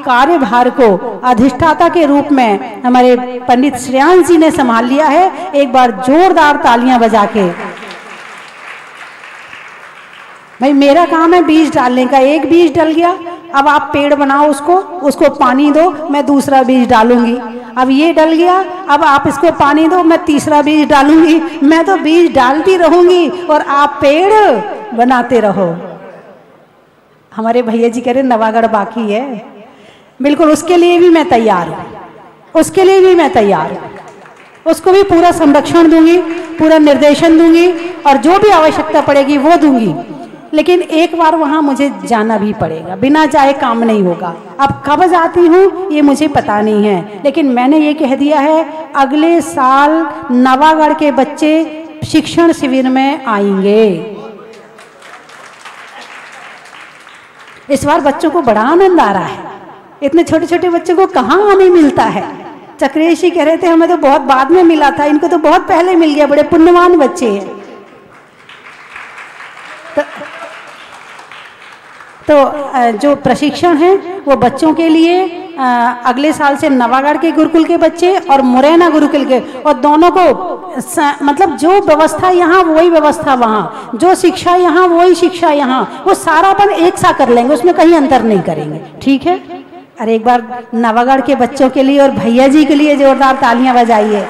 कार्यभार को अधिष्ठाता के रूप में हमारे पंडित श्रेयांश जी ने संभाल लिया है। एक बार जोरदार तालियां बजा के। भाई मेरा काम है बीज डालने का, एक बीज डल गया, अब आप पेड़ बनाओ, उसको पानी दो, मैं दूसरा बीज डालूंगी। अब ये डल गया, अब आप इसको पानी दो, मैं तीसरा बीज डालूंगी। मैं तो बीज डालती रहूंगी और आप पेड़ बनाते रहो। हमारे भैया जी कह रहे नवागढ़ बाकी है, बिल्कुल उसके लिए भी मैं तैयार हूँ, उसके लिए भी मैं तैयार हूँ। उसको भी पूरा संरक्षण दूंगी, पूरा निर्देशन दूंगी और जो भी आवश्यकता पड़ेगी वो दूंगी। लेकिन एक बार वहां मुझे जाना भी पड़ेगा, बिना जाए काम नहीं होगा। अब कब जाती हूँ ये मुझे पता नहीं है, लेकिन मैंने ये कह दिया है अगले साल नवागढ़ के बच्चे शिक्षण शिविर में आएंगे। इस बार बच्चों को बड़ा आनंद आ रहा है, इतने छोटे छोटे बच्चों को कहाँ आने मिलता है। चक्रेश जी कह रहे थे हमें तो बहुत बाद में मिला था, इनको तो बहुत पहले मिल गया, बड़े पुण्यवान बच्चे हैं। तो जो प्रशिक्षण है वो बच्चों के लिए अगले साल से नवागढ़ के गुरुकुल के बच्चे और मुरैना गुरुकुल के, और दोनों को मतलब जो व्यवस्था यहाँ वही व्यवस्था वहाँ, जो शिक्षा यहाँ वही शिक्षा यहाँ, वो सारा अपन एक सा कर लेंगे, उसमें कहीं अंतर नहीं करेंगे। ठीक है। अरे एक बार नवागढ़ के बच्चों के लिए और भैया जी के लिए जोरदार तालियां बजाइए।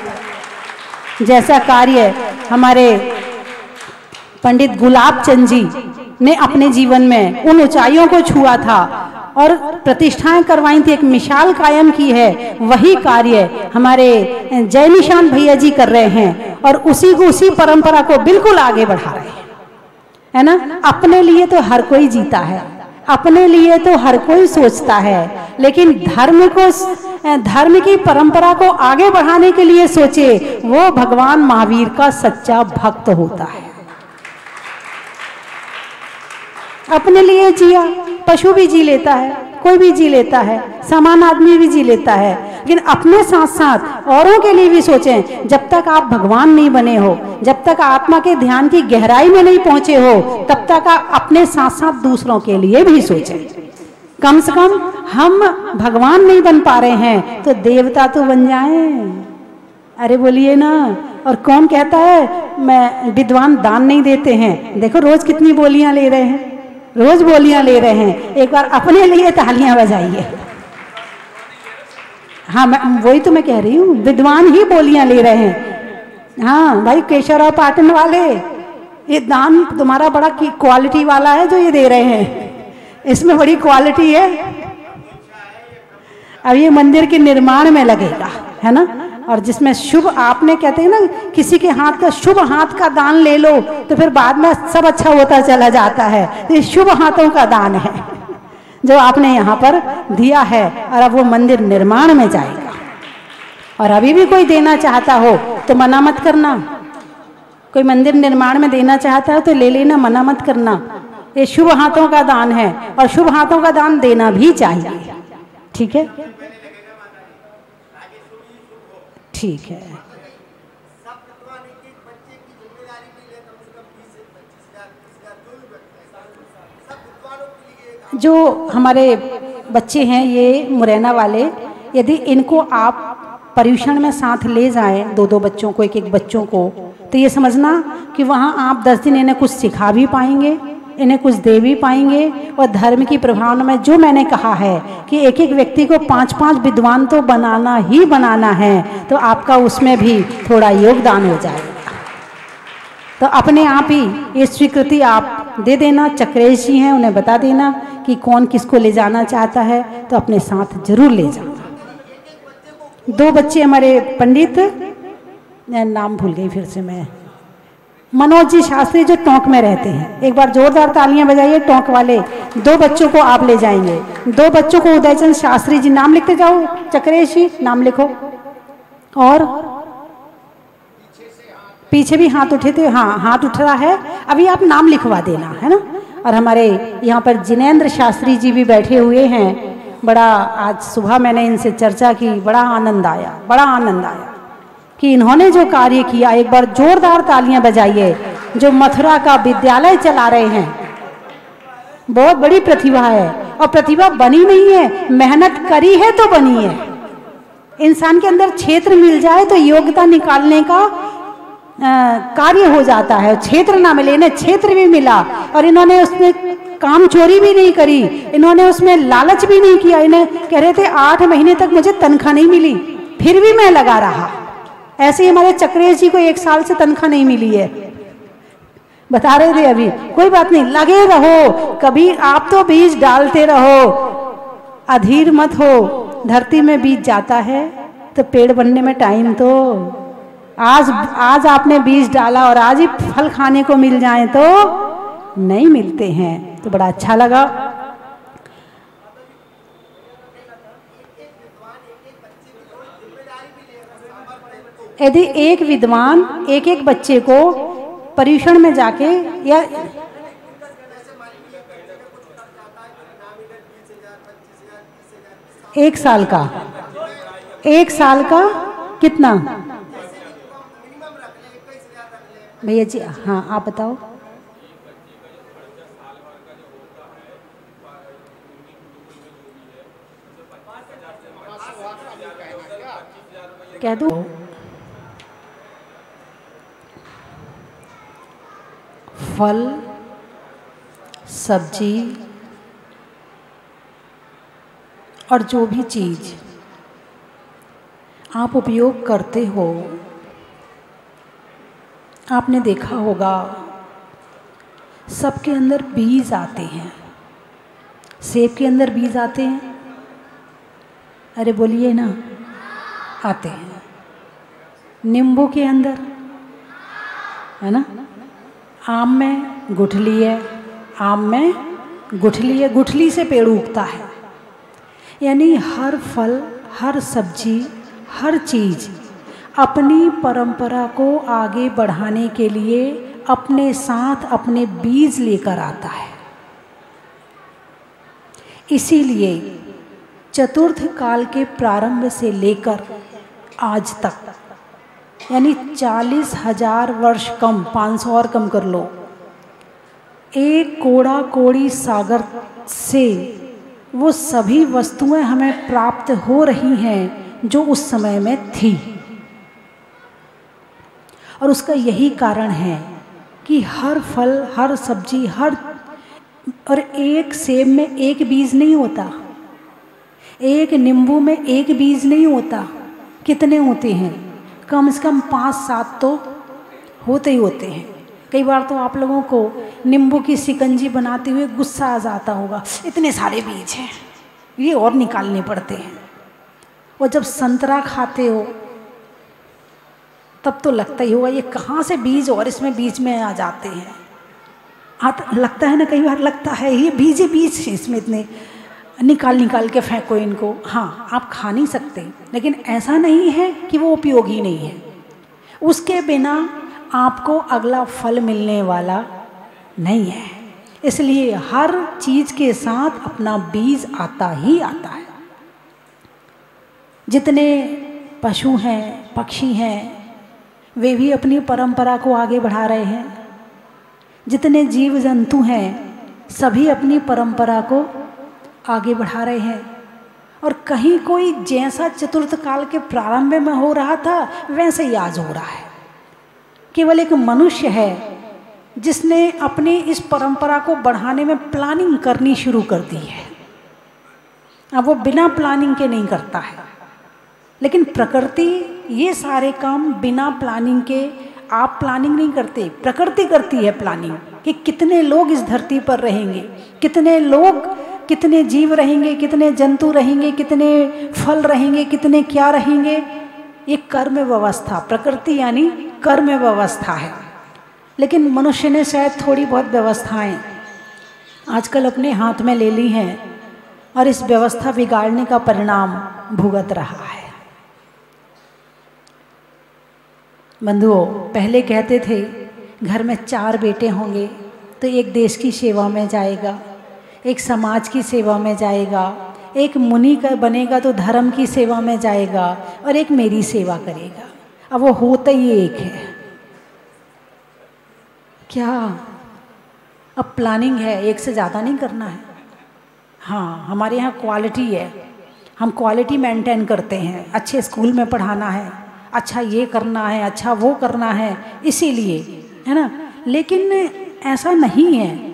जैसा कार्य हमारे पंडित गुलाब चंद जी ने अपने जीवन में उन ऊंचाइयों को छुआ था और प्रतिष्ठाएं करवाई थी, एक मिसाल कायम की है, वही कार्य हमारे जय निशान भैया जी कर रहे हैं और उसी परंपरा को बिल्कुल आगे बढ़ा रहे हैं, है ना। अपने लिए तो हर कोई जीता है, अपने लिए तो हर कोई सोचता है, लेकिन धर्म की परंपरा को आगे बढ़ाने के लिए सोचे वो भगवान महावीर का सच्चा भक्त होता है। अपने लिए जिया, पशु भी जी लेता है, कोई भी जी लेता है, समान आदमी भी जी लेता है, लेकिन अपने साथ साथ औरों के लिए भी सोचें। जब तक आप भगवान नहीं बने हो, जब तक आत्मा के ध्यान की गहराई में नहीं पहुंचे हो, तब तक आप अपने साथ साथ दूसरों के लिए भी सोचें। कम से कम हम भगवान नहीं बन पा रहे हैं तो देवता तो बन जाएं। अरे बोलिए ना। और कौन कहता है मैं विद्वान दान नहीं देते हैं? देखो रोज कितनी बोलियां ले रहे हैं, रोज बोलियां ले रहे हैं। एक बार अपने लिए तालियां बजाइए। हाँ वही तो मैं कह रही हूँ, विद्वान ही बोलियां ले रहे हैं। हाँ भाई केशवराव पाटन वाले, ये दान तुम्हारा बड़ा क्वालिटी वाला है जो ये दे रहे हैं, इसमें बड़ी क्वालिटी है। अब ये मंदिर के निर्माण में लगेगा, है ना। और जिसमें शुभ, आपने कहते हैं ना किसी के हाथ का शुभ हाथ का दान ले लो तो फिर बाद में सब अच्छा होता चला जाता है। तो ये शुभ हाथों का दान है जो आपने यहाँ पर दिया है और अब वो मंदिर निर्माण में जाएगा। और अभी भी कोई देना चाहता हो तो मना मत करना, कोई मंदिर निर्माण में देना चाहता हो तो ले लेना, मना मत करना। ये शुभ हाथों का दान है और शुभ हाथों का दान देना भी चाहिए। ठीक है, ठीक है। जो हमारे बच्चे हैं ये मुरैना वाले, यदि इनको आप पर्यूषण में साथ ले जाएं, दो दो बच्चों को, एक एक बच्चों को, तो ये समझना कि वहाँ आप 10 दिन इन्हें कुछ सिखा भी पाएंगे, इन्हें कुछ दे भी पाएंगे। और धर्म की प्रभावना में जो मैंने कहा है कि एक एक व्यक्ति को 5-5 विद्वान तो बनाना ही बनाना है, तो आपका उसमें भी थोड़ा योगदान हो जाएगा। तो अपने आप ही ये स्वीकृति आप दे देना। चक्रेश जी हैं, उन्हें बता देना कि कौन किसको ले जाना चाहता है, तो अपने साथ जरूर ले जाना। 2 बच्चे हमारे पंडित, नाम भूल गई फिर से मैं, मनोज जी शास्त्री जो टोंक में रहते हैं, एक बार जोरदार तालियां बजाइए। टोंक वाले 2 बच्चों को आप ले जाएंगे। 2 बच्चों को उदयचंद शास्त्री जी, नाम लिखते जाओ। चक्रेश जी नाम लिखो। और पीछे भी हाथ उठे थे, हाँ हाथ उठ रहा है, अभी आप नाम लिखवा देना, है ना। और हमारे यहाँ पर जिनेंद्र शास्त्री जी भी बैठे हुए हैं। बड़ा आज सुबह मैंने इनसे चर्चा की, बड़ा आनंद आया, बड़ा आनंद आया कि इन्होंने जो कार्य किया। एक बार जोरदार तालियां बजाइए। जो मथुरा का विद्यालय चला रहे हैं, बहुत बड़ी प्रतिभा है, और प्रतिभा बनी नहीं है, मेहनत करी है तो बनी है। इंसान के अंदर क्षेत्र मिल जाए तो योग्यता निकालने का कार्य हो जाता है। क्षेत्र ना मिले, इन्हें क्षेत्र भी मिला और इन्होंने उसमें काम चोरी भी नहीं करी, इन्होंने उसमें लालच भी नहीं किया। इन्हें कह रहे थे 8 महीने तक मुझे तनख्वाह नहीं मिली, फिर भी मैं लगा रहा। ऐसे ही हमारे चक्रेश जी को 1 साल से तनख्वाह नहीं मिली है, बता रहे थे अभी। कोई बात नहीं, लगे रहो, कभी आप तो बीज डालते रहो, अधीर मत हो। धरती में बीज जाता है तो पेड़ बनने में टाइम तो आज आपने बीज डाला और आज ही फल खाने को मिल जाए तो नहीं मिलते हैं। तो बड़ा अच्छा लगा। यदि एक विद्वान एक एक बच्चे को परीक्षण में जाके या 1 साल का, 1 साल का कितना भैया जी? हाँ आप बताओ। कह दो। फल, सब्जी और जो भी चीज आप उपयोग करते हो, आपने देखा होगा सबके अंदर बीज आते हैं। सेब के अंदर बीज आते हैं, अरे बोलिए ना, आते हैं। नींबू के अंदर है ना, आम में गुठली है, आम में गुठली है, गुठली से पेड़ उगता है। यानी हर फल, हर सब्जी, हर चीज अपनी परंपरा को आगे बढ़ाने के लिए अपने साथ अपने बीज लेकर आता है। इसीलिए चतुर्थ काल के प्रारंभ से लेकर आज तक, यानी 40,000 वर्ष कम, 500 और कम कर लो, एक कोड़ा कोड़ी सागर से वो सभी वस्तुएं हमें प्राप्त हो रही हैं जो उस समय में थी। और उसका यही कारण है कि हर फल, हर सब्जी, और एक सेब में एक बीज नहीं होता, एक नींबू में एक बीज नहीं होता। कितने होते हैं? कम से कम 5-7 तो होते ही होते हैं। कई बार तो आप लोगों को नींबू की शिकंजी बनाते हुए गुस्सा आ जाता होगा, इतने सारे बीज हैं, ये और निकालने पड़ते हैं। और जब संतरा खाते हो तब तो लगता ही होगा ये कहाँ से बीज और इसमें बीच में आ जाते हैं। लगता है ना, कई बार लगता है ये बीज ही बीज है, इसमें इतने निकाल के फेंको इनको। हाँ, आप खा नहीं सकते, लेकिन ऐसा नहीं है कि वो उपयोगी नहीं है। उसके बिना आपको अगला फल मिलने वाला नहीं है। इसलिए हर चीज के साथ अपना बीज आता ही आता है। जितने पशु हैं, पक्षी हैं, वे भी अपनी परंपरा को आगे बढ़ा रहे हैं। जितने जीव जंतु हैं, सभी अपनी परंपरा को आगे बढ़ा रहे हैं। और कहीं कोई जैसा चतुर्थ काल के प्रारंभ में हो रहा था वैसे ही आज हो रहा है। केवल एक मनुष्य है जिसने अपनी इस परंपरा को बढ़ाने में प्लानिंग करनी शुरू कर दी है। अब वो बिना प्लानिंग के नहीं करता है, लेकिन प्रकृति ये सारे काम बिना प्लानिंग के, आप प्लानिंग नहीं करते, प्रकृति करती है प्लानिंग कि कितने लोग इस धरती पर रहेंगे, कितने लोग, कितने जीव रहेंगे, कितने जंतु रहेंगे, कितने फल रहेंगे, कितने क्या रहेंगे। ये कर्म व्यवस्था, प्रकृति यानी कर्म व्यवस्था है। लेकिन मनुष्य ने शायद थोड़ी बहुत व्यवस्थाएं आजकल अपने हाथ में ले ली हैं और इस व्यवस्था बिगाड़ने का परिणाम भुगत रहा है। बंधुओं, पहले कहते थे घर में 4 बेटे होंगे तो एक देश की सेवा में जाएगा, एक समाज की सेवा में जाएगा, एक मुनि का बनेगा तो धर्म की सेवा में जाएगा, और एक मेरी सेवा करेगा। अब वो होता ही एक है क्या? अब प्लानिंग है, एक से ज़्यादा नहीं करना है। हाँ, हमारे यहाँ क्वालिटी है, हम क्वालिटी मेंटेन करते हैं, अच्छे स्कूल में पढ़ाना है, अच्छा ये करना है, अच्छा वो करना है, इसीलिए, है ना। लेकिन ऐसा नहीं है।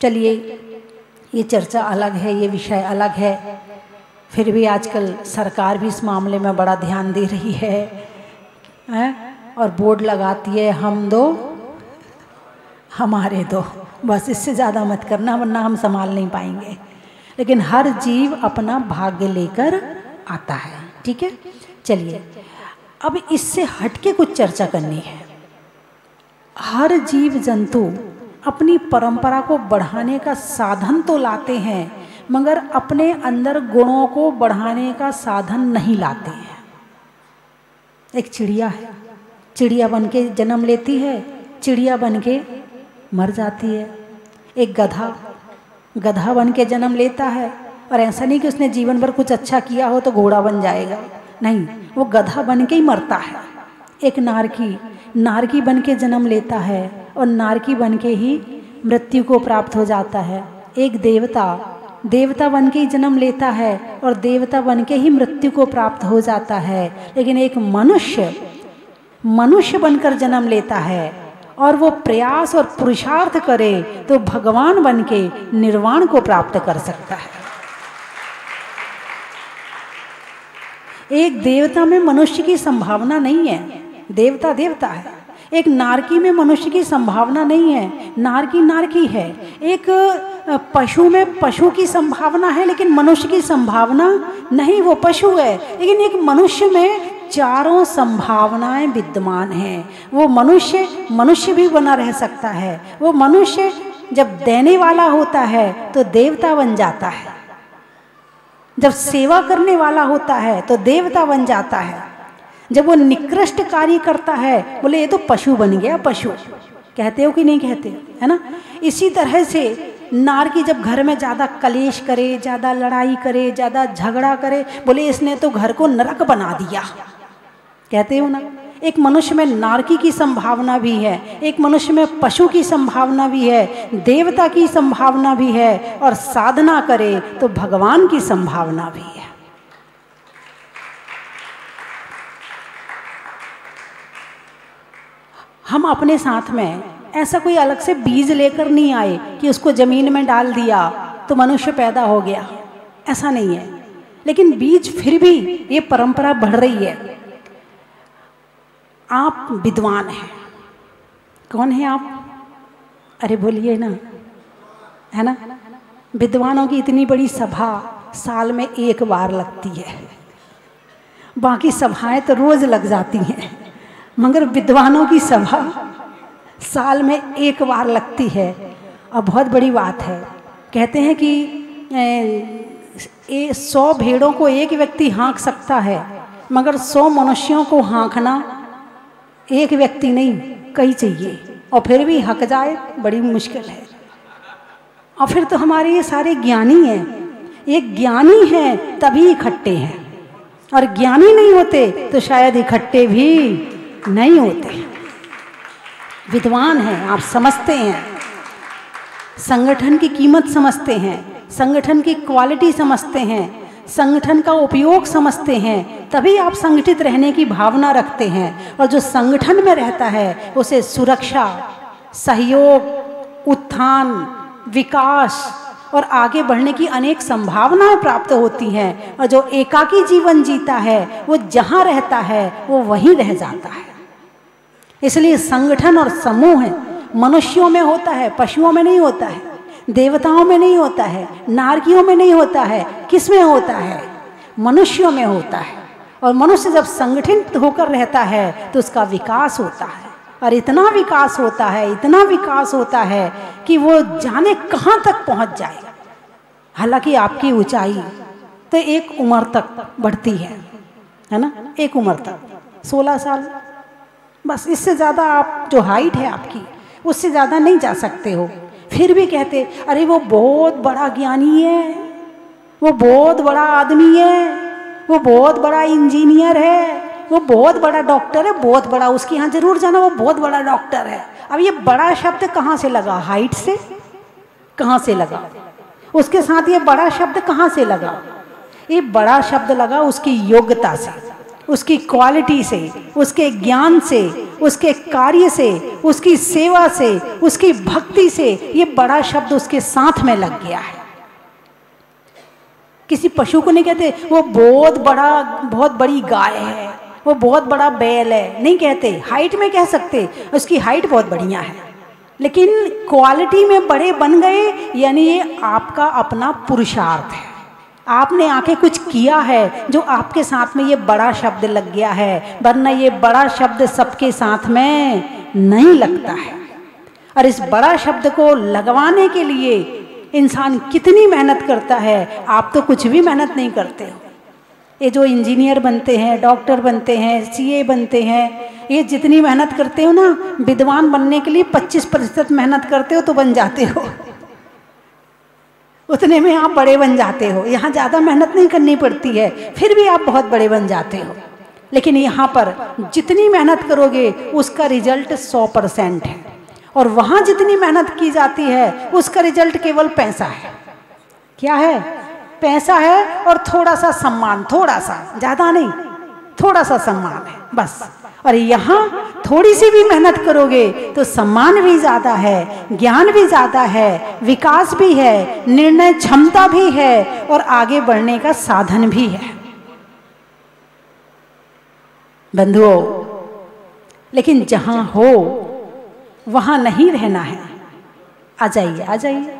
चलिए, ये चर्चा अलग है, ये विषय अलग है। फिर भी आजकल सरकार भी इस मामले में बड़ा ध्यान दे रही है और बोर्ड लगाती है, हम दो हमारे दो, बस इससे ज़्यादा मत करना वरना हम संभाल नहीं पाएंगे। लेकिन हर जीव अपना भाग्य लेकर आता है, ठीक है। चलिए, अब इससे हटके कुछ चर्चा करनी है। हर जीव जंतु अपनी परंपरा को बढ़ाने का साधन तो लाते हैं, मगर अपने अंदर गुणों को बढ़ाने का साधन नहीं लाते हैं। एक चिड़िया है, चिड़िया बन के जन्म लेती है, चिड़िया बन के मर जाती है। एक गधा, गधा बन के जन्म लेता है, और ऐसा नहीं कि उसने जीवन भर कुछ अच्छा किया हो तो घोड़ा बन जाएगा, नहीं, वो गधा बन के ही मरता है। एक नारकी, नारकी बन के जन्म लेता है और नारकी बन के ही मृत्यु को प्राप्त हो जाता है। एक देवता, देवता बन के ही जन्म लेता है और देवता बन के ही मृत्यु को प्राप्त हो जाता है। लेकिन एक मनुष्य, मनुष्य बनकर जन्म लेता है और वो प्रयास और पुरुषार्थ करे तो भगवान बन के निर्वाण को प्राप्त कर सकता है। एक देवता में मनुष्य की संभावना नहीं है, देवता देवता है। एक नारकी में मनुष्य की संभावना नहीं है, नारकी नारकी है। एक पशु में पशु की संभावना है, लेकिन मनुष्य की संभावना नहीं, वो पशु है। लेकिन एक मनुष्य में चारों संभावनाएं विद्यमान हैं। वो मनुष्य मनुष्य भी बना रह सकता है। वो मनुष्य जब देने वाला होता है तो देवता बन जाता है, जब सेवा करने वाला होता है तो देवता बन जाता है, जब वो निकृष्ट कार्य करता है, बोले ये तो पशु बन गया, पशु कहते हो कि नहीं कहते, है ना। इसी तरह से नारकी जब घर में ज़्यादा कलेश करे, ज़्यादा लड़ाई करे, ज़्यादा झगड़ा करे, बोले इसने तो घर को नरक बना दिया, कहते हो ना। एक मनुष्य में नारकी की संभावना भी है, एक मनुष्य में पशु की संभावना भी है, देवता की संभावना भी है, और साधना करे तो भगवान की संभावना भी है। हम अपने साथ में ऐसा कोई अलग से बीज लेकर नहीं आए कि उसको जमीन में डाल दिया तो मनुष्य पैदा हो गया, ऐसा नहीं है। लेकिन बीज फिर भी ये परंपरा बढ़ रही है। आप विद्वान हैं, कौन है आप? अरे बोलिए ना, है ना। विद्वानों की इतनी बड़ी सभा साल में एक बार लगती है, बाकी सभाएं तो रोज लग जाती हैं, मगर विद्वानों की सभा साल में एक बार लगती है। और बहुत बड़ी बात है। कहते हैं कि 100 भेड़ों को एक व्यक्ति हाँक सकता है, मगर 100 मनुष्यों को हाँकना एक व्यक्ति नहीं, कई चाहिए, और फिर भी हक जाए बड़ी मुश्किल है। और फिर तो हमारे ये सारे ज्ञानी हैं, ये ज्ञानी हैं तभी इकट्ठे हैं, और ज्ञानी नहीं होते तो शायद इकट्ठे भी नहीं होते। विद्वान हैं, आप समझते हैं, संगठन की कीमत समझते हैं, संगठन की क्वालिटी समझते हैं, संगठन का उपयोग समझते हैं, तभी आप संगठित रहने की भावना रखते हैं। और जो संगठन में रहता है उसे सुरक्षा, सहयोग, उत्थान, विकास और आगे बढ़ने की अनेक संभावनाएं प्राप्त होती हैं। और जो एकाकी जीवन जीता है वो जहाँ रहता है वो वहीं रह जाता है। इसलिए संगठन और समूह मनुष्यों में होता है, पशुओं में नहीं होता है, देवताओं में नहीं होता है, नारकियों में नहीं होता है। किस में होता है? मनुष्यों में होता है। और मनुष्य जब संगठित होकर रहता है तो उसका विकास होता है, और इतना विकास होता है, इतना विकास होता है कि वो जाने कहाँ तक पहुँच जाएगा। हालांकि आपकी ऊंचाई तो एक उम्र तक बढ़ती है ना, एक उम्र तक 16 साल, बस इससे ज़्यादा आप जो हाइट है आपकी उससे ज़्यादा नहीं जा सकते हो। फिर भी कहते अरे वो बहुत बड़ा ज्ञानी है, वो बहुत बड़ा आदमी है, वो बहुत बड़ा इंजीनियर है, वो बहुत बड़ा डॉक्टर है, बहुत बड़ा, उसके यहाँ जरूर जाना, वो बहुत बड़ा डॉक्टर है। अब ये बड़ा शब्द कहाँ से लगा? हाइट से? कहाँ से लगा? उसके साथ ये बड़ा शब्द कहाँ से लगा? ये बड़ा शब्द लगा उसकी योग्यता से, उसकी क्वालिटी से, उसके ज्ञान से, उसके कार्य से, उसकी सेवा से, उसकी भक्ति से, ये बड़ा शब्द उसके साथ में लग गया है। किसी पशु को नहीं कहते वो बहुत बड़ा, बहुत बड़ी गाय है, वो बहुत बड़ा बैल है, नहीं कहते। हाइट में कह सकते उसकी हाइट बहुत बढ़िया है, लेकिन क्वालिटी में बड़े बन गए, यानी ये आपका अपना पुरुषार्थ है, आपने आके कुछ किया है जो आपके साथ में ये बड़ा शब्द लग गया है, वरना ये बड़ा शब्द सबके साथ में नहीं लगता है। और इस बड़ा शब्द को लगवाने के लिए इंसान कितनी मेहनत करता है, आप तो कुछ भी मेहनत नहीं करते हो। ये जो इंजीनियर बनते हैं, डॉक्टर बनते हैं, सीए बनते हैं, ये जितनी मेहनत करते हो ना, विद्वान बनने के लिए 25% मेहनत करते हो तो बन जाते हो, उतने में आप बड़े बन जाते हो। यहाँ ज़्यादा मेहनत नहीं करनी पड़ती है, फिर भी आप बहुत बड़े बन जाते हो। लेकिन यहाँ पर जितनी मेहनत करोगे उसका रिजल्ट 100% है, और वहाँ जितनी मेहनत की जाती है उसका रिजल्ट केवल पैसा है। क्या है? पैसा है और थोड़ा सा सम्मान, थोड़ा सा, ज़्यादा नहीं, थोड़ा सा सम्मान है बस। और यहाँ थोड़ी सी भी मेहनत करोगे तो सम्मान भी ज़्यादा है, ज्ञान भी ज़्यादा है, विकास भी है, निर्णय क्षमता भी है, और आगे बढ़ने का साधन भी है बंधुओं। लेकिन जहाँ हो वहाँ नहीं रहना है। आ जाइए, आ जाइए,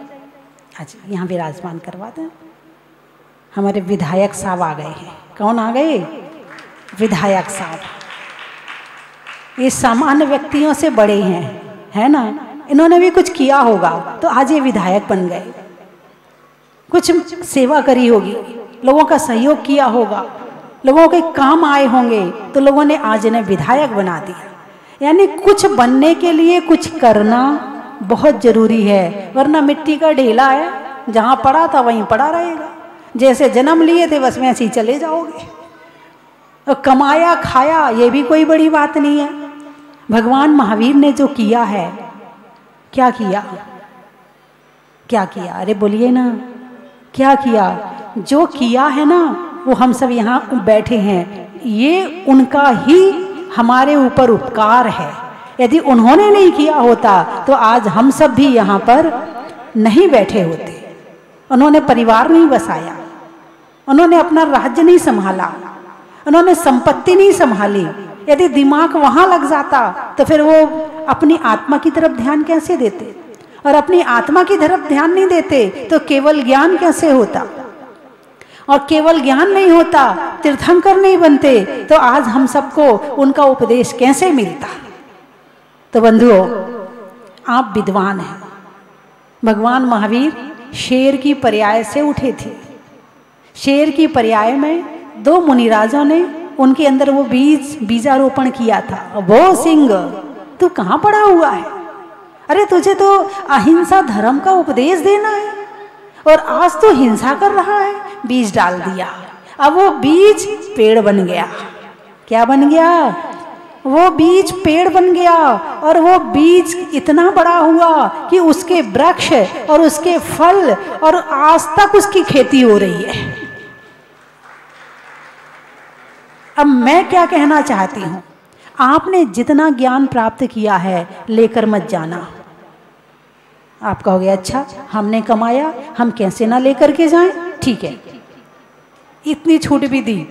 आ जाइए, यहाँ विराजमान करवा दें। हमारे विधायक साहब आ गए हैं। कौन आ गए? विधायक साहब। ये सामान्य व्यक्तियों से बड़े हैं, है ना? इन्होंने भी कुछ किया होगा तो आज ये विधायक बन गए। कुछ सेवा करी होगी, लोगों का सहयोग किया होगा, लोगों के काम आए होंगे, तो लोगों ने आज इन्हें विधायक बना दिया। यानी कुछ बनने के लिए कुछ करना बहुत जरूरी है, वरना मिट्टी का ढेला है, जहाँ पड़ा था वहीं पड़ा रहेगा। जैसे जन्म लिए थे बस वैसे ही चले जाओगे। और कमाया खाया ये भी कोई बड़ी बात नहीं है। भगवान महावीर ने जो किया है, क्या किया? क्या किया? अरे बोलिए ना, क्या किया? जो किया है ना, वो हम सब यहाँ बैठे हैं, ये उनका ही हमारे ऊपर उपकार है। यदि उन्होंने नहीं किया होता तो आज हम सब भी यहाँ पर नहीं बैठे होते। उन्होंने परिवार नहीं बसाया, उन्होंने अपना राज्य नहीं संभाला, उन्होंने संपत्ति नहीं संभाली। यदि दिमाग वहाँ लग जाता तो फिर वो अपनी आत्मा की तरफ ध्यान कैसे देते? और अपनी आत्मा की तरफ ध्यान नहीं देते तो केवल ज्ञान कैसे होता? और केवल ज्ञान नहीं होता, तीर्थंकर नहीं बनते, तो आज हम सबको उनका उपदेश कैसे मिलता? तो बंधुओं, आप विद्वान हैं। भगवान महावीर शेर की पर्याय से उठे थे। शेर की पर्याय में 2 मुनिराजों ने उनके अंदर वो बीजारोपण किया था। वो सिंह, तू कहाँ पड़ा हुआ है? अरे तुझे तो अहिंसा धर्म का उपदेश देना है और आज तो हिंसा कर रहा है। बीज डाल दिया, अब वो बीज पेड़ बन गया। क्या बन गया? वो बीज पेड़ बन गया, और वो बीज इतना बड़ा हुआ कि उसके वृक्ष और उसके फल, और आज तक उसकी खेती हो रही है। अब मैं क्या कहना चाहती हूँ, आपने जितना ज्ञान प्राप्त किया है लेकर मत जाना। आप कहोगे अच्छा हमने कमाया, हम कैसे ना लेकर के जाएं? ठीक है, इतनी छूट भी दी,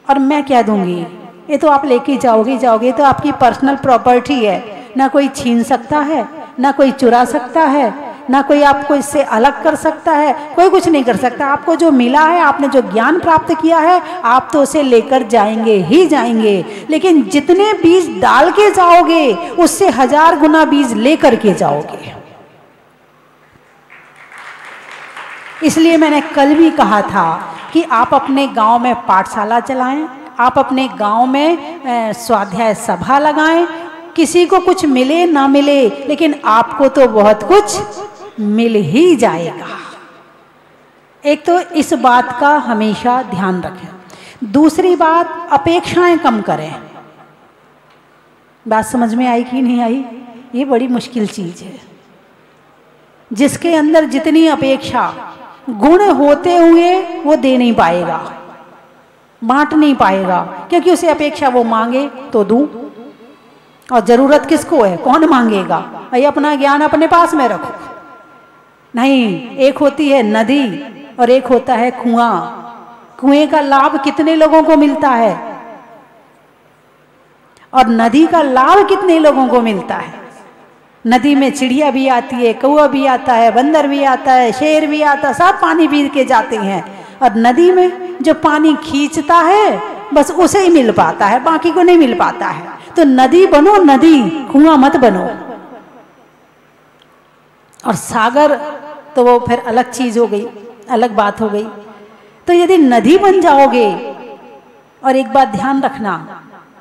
और मैं क्या दूंगी? ये तो आप लेके जाओगे, तो आपकी पर्सनल प्रॉपर्टी है, ना कोई छीन सकता है, ना कोई चुरा सकता है, ना कोई आपको इससे अलग कर सकता है, कोई कुछ नहीं कर सकता। आपको जो मिला है, आपने जो ज्ञान प्राप्त किया है, आप तो उसे लेकर जाएंगे ही जाएंगे। लेकिन जितने बीज डाल के जाओगे उससे 1000 गुना बीज लेकर के जाओगे। इसलिए मैंने कल भी कहा था कि आप अपने गांव में पाठशाला चलाएं, आप अपने गांव में स्वाध्याय सभा लगाएं। किसी को कुछ मिले ना मिले, लेकिन आपको तो बहुत कुछ मिल ही जाएगा। एक तो इस बात का हमेशा ध्यान रखें। दूसरी बात, अपेक्षाएं कम करें। बात समझ में आई कि नहीं आई? ये बड़ी मुश्किल चीज है। जिसके अंदर जितनी अपेक्षा, गुण होते हुए वो दे नहीं पाएगा, बांट नहीं पाएगा, क्योंकि उसे अपेक्षा वो मांगे तो दूं, और जरूरत किसको है? कौन मांगेगा? भाई अपना ज्ञान अपने पास में रखो। नहीं, एक होती है नदी और एक होता है कुआं। कुएं का लाभ कितने लोगों को मिलता है और नदी का लाभ कितने लोगों को मिलता है? नदी में चिड़िया भी आती है, कौवा भी आता है, बंदर भी आता है, शेर भी आता है, सब पानी पी के जाते हैं। और नदी में जो पानी खींचता है बस उसे ही मिल पाता है, बाकी को नहीं मिल पाता है। तो नदी बनो नदी, कुआं मत बनो। और सागर तो वो फिर अलग चीज हो गई, अलग बात हो गई। तो यदि नदी बन जाओगे, और एक बात ध्यान रखना,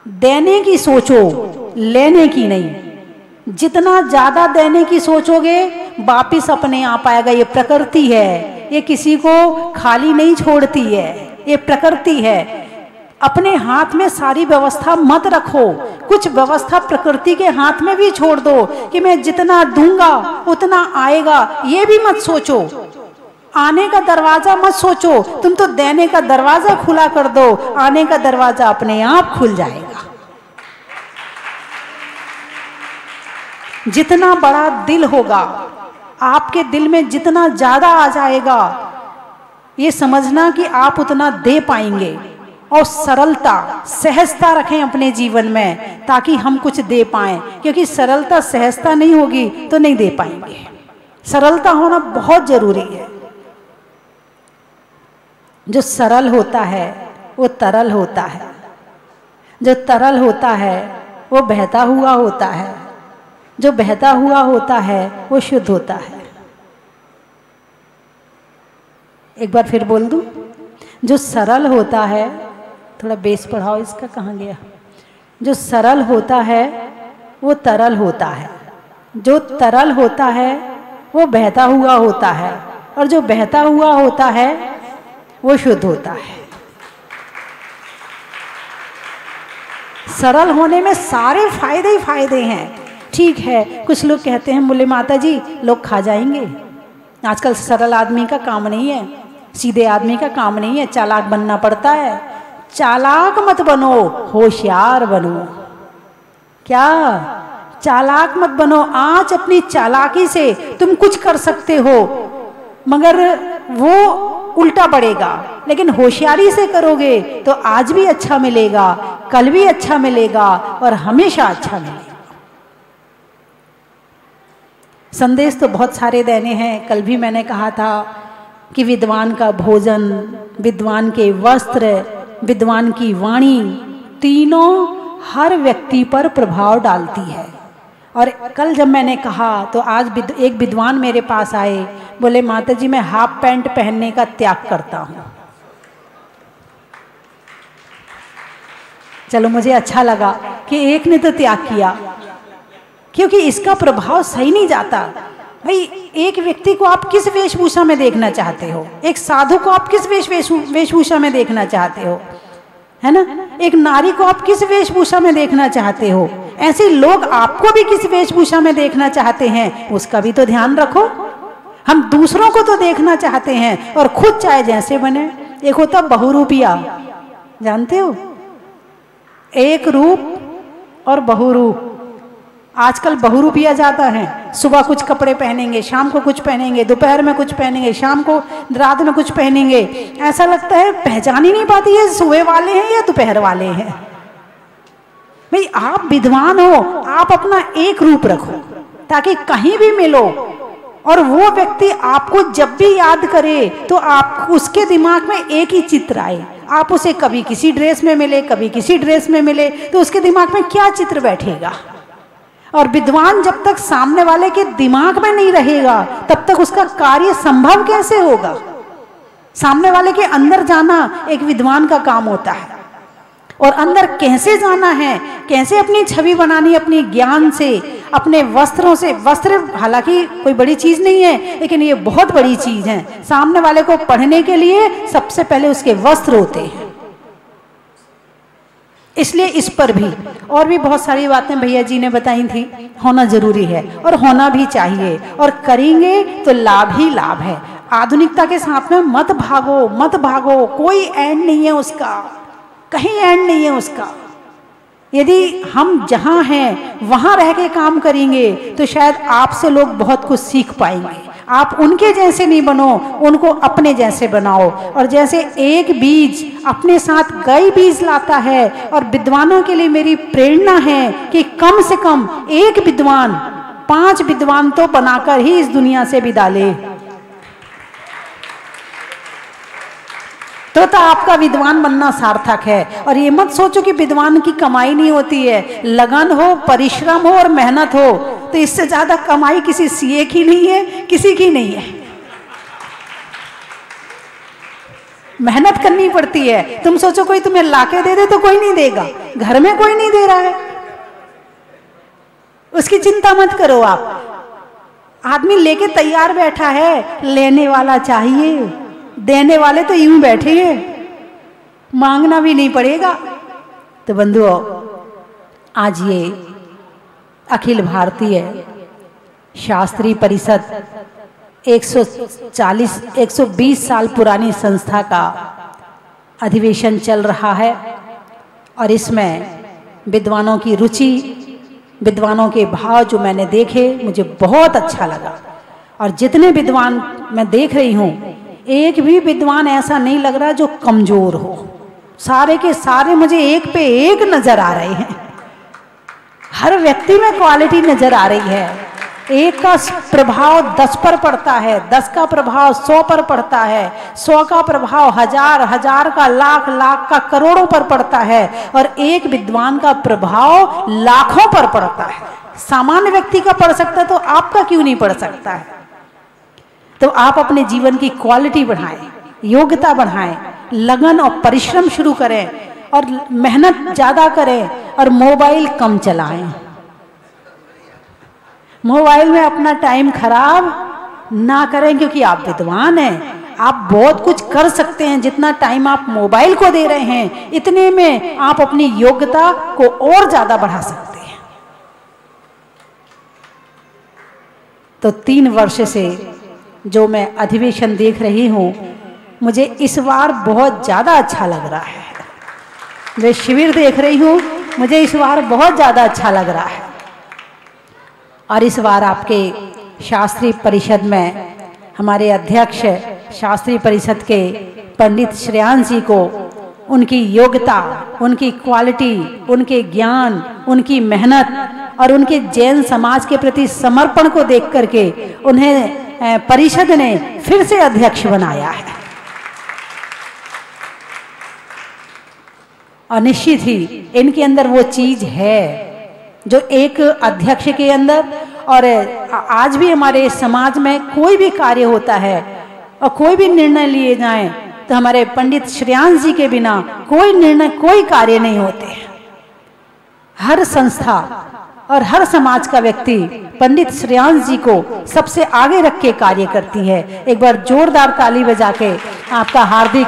देने की सोचो, लेने की नहीं। जितना ज्यादा देने की सोचोगे वापिस अपने आप आएगा। ये प्रकृति है, ये किसी को खाली नहीं छोड़ती है, ये प्रकृति है। अपने हाथ में सारी व्यवस्था मत रखो, कुछ व्यवस्था प्रकृति के हाथ में भी छोड़ दो कि मैं जितना दूंगा उतना आएगा, ये भी मत सोचो। आने का दरवाजा मत सोचो, तुम तो देने का दरवाजा खुला कर दो, आने का दरवाजा अपने आप खुल जाएगा। जितना बड़ा दिल होगा, आपके दिल में जितना ज्यादा आ जाएगा, ये समझना कि आप उतना दे पाएंगे। और सरलता, सहजता रखें अपने जीवन में, ताकि हम कुछ दे पाएं, क्योंकि सरलता सहजता नहीं होगी तो नहीं दे पाएंगे। सरलता होना बहुत जरूरी है। जो सरल होता है वो तरल होता है, जो तरल होता है वो बहता हुआ होता है, जो बहता हुआ होता है वो शुद्ध होता है। एक बार फिर बोल दूं, जो सरल होता है, थोड़ा बेस बढ़ाओ इसका, कहाँ गया? जो सरल होता है वो तरल होता है, जो तरल होता है वो बहता हुआ होता है, और जो बहता हुआ होता है वो शुद्ध होता है। सरल होने में सारे फायदे ही फायदे हैं। ठीक है, कुछ लोग कहते हैं बोले माता जी लोग खा जाएंगे। आजकल सरल आदमी का काम नहीं है, सीधे आदमी का काम नहीं है, चालाक बनना पड़ता है। चालाक मत बनो, होशियार बनो। क्या? चालाक मत बनो। आज अपनी चालाकी से तुम कुछ कर सकते हो, मगर वो उल्टा पड़ेगा। लेकिन होशियारी से करोगे तो आज भी अच्छा मिलेगा, कल भी अच्छा मिलेगा, और हमेशा अच्छा मिलेगा। संदेश तो बहुत सारे देने हैं। कल भी मैंने कहा था कि विद्वान का भोजन, विद्वान के वस्त्र, विद्वान की वाणी, तीनों हर व्यक्ति पर प्रभाव डालती है। और कल जब मैंने कहा तो आज एक विद्वान मेरे पास आए, बोले माता जी मैं हाफ पैंट पहनने का त्याग करता हूँ। चलो मुझे अच्छा लगा कि एक ने तो त्याग किया, क्योंकि इसका प्रभाव सही नहीं जाता। भाई एक व्यक्ति को आप किस वेशभूषा में देखना चाहते हो? एक साधु को आप किस वेशभूषा में देखना चाहते हो? है ना? एक नारी को आप किस वेशभूषा में देखना चाहते हो? ऐसे लोग आपको भी किस वेशभूषा में देखना चाहते हैं, उसका भी तो ध्यान रखो। हम दूसरों को तो देखना चाहते हैं और खुद चाहे जैसे बने। एक होता बहुरूपिया, जानते हो? एक रूप और बहुरूप। आजकल बहुरूपिया जाता है, सुबह कुछ कपड़े पहनेंगे, शाम को कुछ पहनेंगे, दोपहर में कुछ पहनेंगे, शाम को रात में कुछ पहनेंगे। ऐसा लगता है पहचान ही नहीं पाती है सुबह वाले हैं या दोपहर वाले हैं। भाई आप विद्वान हो, आप अपना एक रूप रखो ताकि कहीं भी मिलो और वो व्यक्ति आपको जब भी याद करे तो आप उसके दिमाग में एक ही चित्र आए। आप उसे कभी किसी ड्रेस में मिले, कभी किसी ड्रेस में मिले, तो उसके दिमाग में क्या चित्र बैठेगा? और विद्वान जब तक सामने वाले के दिमाग में नहीं रहेगा तब तक उसका कार्य संभव कैसे होगा? सामने वाले के अंदर जाना एक विद्वान का काम होता है। और अंदर कैसे जाना है, कैसे अपनी छवि बनानी, अपनी ज्ञान से, अपने वस्त्रों से। वस्त्र हालांकि कोई बड़ी चीज नहीं है, लेकिन ये बहुत बड़ी चीज है। सामने वाले को पढ़ने के लिए सबसे पहले उसके वस्त्र होते हैं। इसलिए इस पर भी और भी बहुत सारी बातें भैया जी ने बताई थी, होना जरूरी है और होना भी चाहिए, और करेंगे तो लाभ ही लाभ है। आधुनिकता के साथ में मत भागो, मत भागो, कोई एंड नहीं है उसका, कहीं एंड नहीं है उसका। यदि हम जहाँ हैं वहाँ रह के काम करेंगे तो शायद आपसे लोग बहुत कुछ सीख पाएंगे। आप उनके जैसे नहीं बनो, उनको अपने जैसे बनाओ। और जैसे एक बीज अपने साथ कई बीज लाता है, और विद्वानों के लिए मेरी प्रेरणा है कि कम से कम एक विद्वान 5 विद्वान तो बनाकर ही इस दुनिया से विदा ले, तो आपका विद्वान बनना सार्थक है। और ये मत सोचो कि विद्वान की कमाई नहीं होती है। लगन हो, परिश्रम हो और मेहनत हो, तो इससे ज्यादा कमाई किसी सीए की नहीं है, किसी की नहीं है। मेहनत करनी पड़ती है। तुम सोचो कोई तुम्हें लाके दे दे तो कोई नहीं देगा, घर में कोई नहीं दे रहा है, उसकी चिंता मत करो आप। आदमी लेके तैयार बैठा है, लेने वाला चाहिए, देने वाले तो यूं बैठे हैं, मांगना भी नहीं पड़ेगा। तो बंधुओं, आज ये अखिल भारतीय शास्त्री परिषद 120 साल पुरानी संस्था का अधिवेशन चल रहा है, और इसमें विद्वानों की रुचि, विद्वानों के भाव जो मैंने देखे, मुझे बहुत अच्छा लगा। और जितने विद्वान मैं देख रही हूँ, एक भी विद्वान ऐसा नहीं लग रहा जो कमजोर हो। सारे के सारे मुझे एक पे एक नजर आ रहे हैं, हर व्यक्ति में क्वालिटी नजर आ रही है। एक का प्रभाव 10 पर पड़ता है, 10 का प्रभाव 100 पर पड़ता है, 100 का प्रभाव 1000, 1000 का लाख, लाख का करोड़ों पर पड़ता है, और एक विद्वान का प्रभाव लाखों पर पड़ता है। सामान्य व्यक्ति का पड़ सकता है तो आपका क्यों नहीं पड़ सकता है? तो आप अपने जीवन की क्वालिटी बढ़ाएं, योग्यता बढ़ाएं, लगन और परिश्रम शुरू करें, और मेहनत ज्यादा करें, और मोबाइल कम चलाएं। मोबाइल में अपना टाइम खराब ना करें, क्योंकि आप विद्वान हैं, आप बहुत कुछ कर सकते हैं। जितना टाइम आप मोबाइल को दे रहे हैं, इतने में आप अपनी योग्यता को और ज्यादा बढ़ा सकते हैं। तो 3 वर्ष से जो मैं अधिवेशन देख रही हूँ, मुझे इस बार बहुत ज़्यादा अच्छा लग रहा है। मैं शिविर देख रही हूँ, मुझे इस बार बहुत ज़्यादा अच्छा लग रहा है। और इस बार आपके शास्त्री परिषद में हमारे अध्यक्ष शास्त्री परिषद के पंडित श्रेयांश जी को उनकी योग्यता, उनकी क्वालिटी, उनके ज्ञान, उनकी मेहनत और उनके जैन समाज के प्रति समर्पण को देख करके उन्हें परिषद ने फिर से अध्यक्ष बनाया है। और निश्चित ही इनके अंदर वो चीज है जो एक अध्यक्ष के अंदर, और आज भी हमारे समाज में कोई भी कार्य होता है और कोई भी निर्णय लिए जाएं, तो हमारे पंडित श्रेयांश जी के बिना कोई निर्णय, कोई कार्य नहीं होते। हर संस्था और हर समाज का व्यक्ति पंडित श्रेयांश जी को सबसे आगे रख के कार्य करती है। एक बार जोरदार ताली बजा के आपका हार्दिक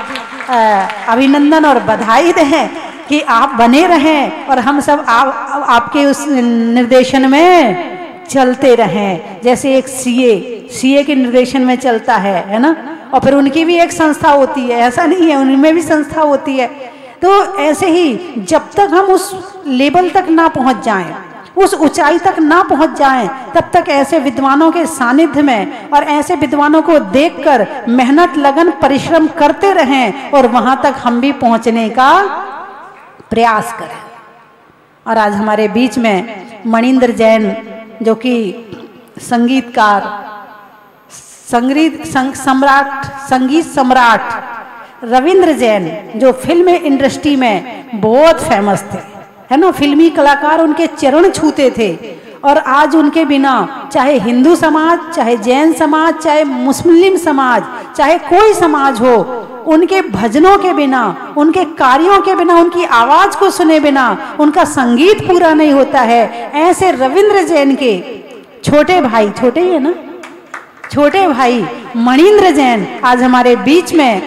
अभिनंदन और बधाई दें कि आप बने रहें और हम सब आपके उस निर्देशन में चलते रहें। जैसे एक सीए के निर्देशन में चलता है ना, और फिर उनकी भी एक संस्था होती है, ऐसा नहीं है, उनमें भी संस्था होती है। तो ऐसे ही जब तक हम उस लेवल तक ना पहुंच जाएं, उस ऊंचाई तक ना पहुंच जाएं, तब तक ऐसे विद्वानों के सानिध्य में और ऐसे विद्वानों को देखकर मेहनत, लगन, परिश्रम करते रहें और वहां तक हम भी पहुंचने का प्रयास करें। और आज हमारे बीच में मणिंद्र जैन, जो कि संगीतकार, संगीत सम्राट रविंद्र जैन, जो फिल्म इंडस्ट्री में बहुत फेमस थे, है ना, फिल्मी कलाकार उनके चरण छूते थे। और आज उनके बिना चाहे हिंदू समाज, चाहे जैन समाज, चाहे मुस्लिम समाज, चाहे कोई समाज हो, उनके भजनों के बिना, उनके कार्यों के बिना, उनकी आवाज को सुने बिना उनका संगीत पूरा नहीं होता है। ऐसे रविंद्र जैन के छोटे भाई, छोटे ही है ना, छोटे भाई मणिंद्र जैन आज हमारे बीच में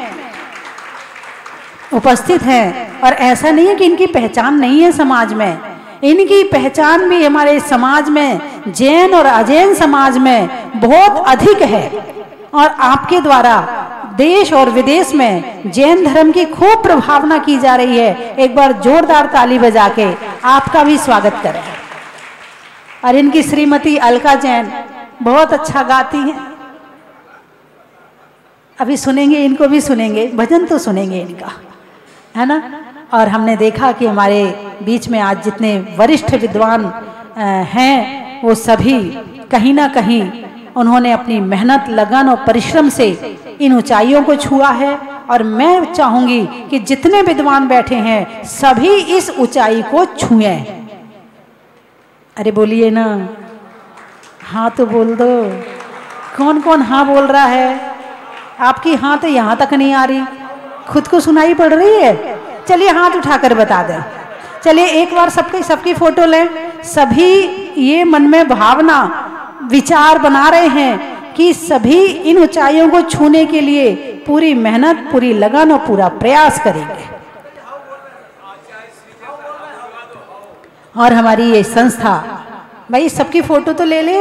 उपस्थित हैं। और ऐसा नहीं है कि इनकी पहचान नहीं है समाज में, इनकी पहचान भी हमारे समाज में, जैन और अजैन समाज में बहुत अधिक है। और आपके द्वारा देश और विदेश में जैन धर्म की खूब प्रभावना की जा रही है। एक बार जोरदार ताली बजा के आपका भी स्वागत करें। और इनकी श्रीमती अलका जैन बहुत अच्छा गाती हैं, अभी सुनेंगे, इनको भी सुनेंगे, भजन तो सुनेंगे इनका, है ना। और हमने देखा कि हमारे बीच में आज जितने वरिष्ठ विद्वान हैं वो सभी कहीं ना कहीं उन्होंने अपनी मेहनत, लगन और परिश्रम से इन ऊंचाइयों को छुआ है। और मैं चाहूंगी कि जितने विद्वान बैठे हैं सभी इस ऊंचाई को छुएं। अरे बोलिए ना, हाँ तो बोल दो। कौन कौन हाँ बोल रहा है? आपकी हाँ तो यहाँ तक नहीं आ रही, खुद को सुनाई पड़ रही है। चलिए हाथ उठाकर बता दें। चलिए एक बार सबकी फोटो लें। सभी ये मन में भावना, विचार बना रहे हैं कि सभी इन ऊंचाइयों को छूने के लिए पूरी मेहनत, पूरी लगन और पूरा प्रयास करेंगे। और हमारी ये संस्था, भाई सबकी फोटो तो ले ले।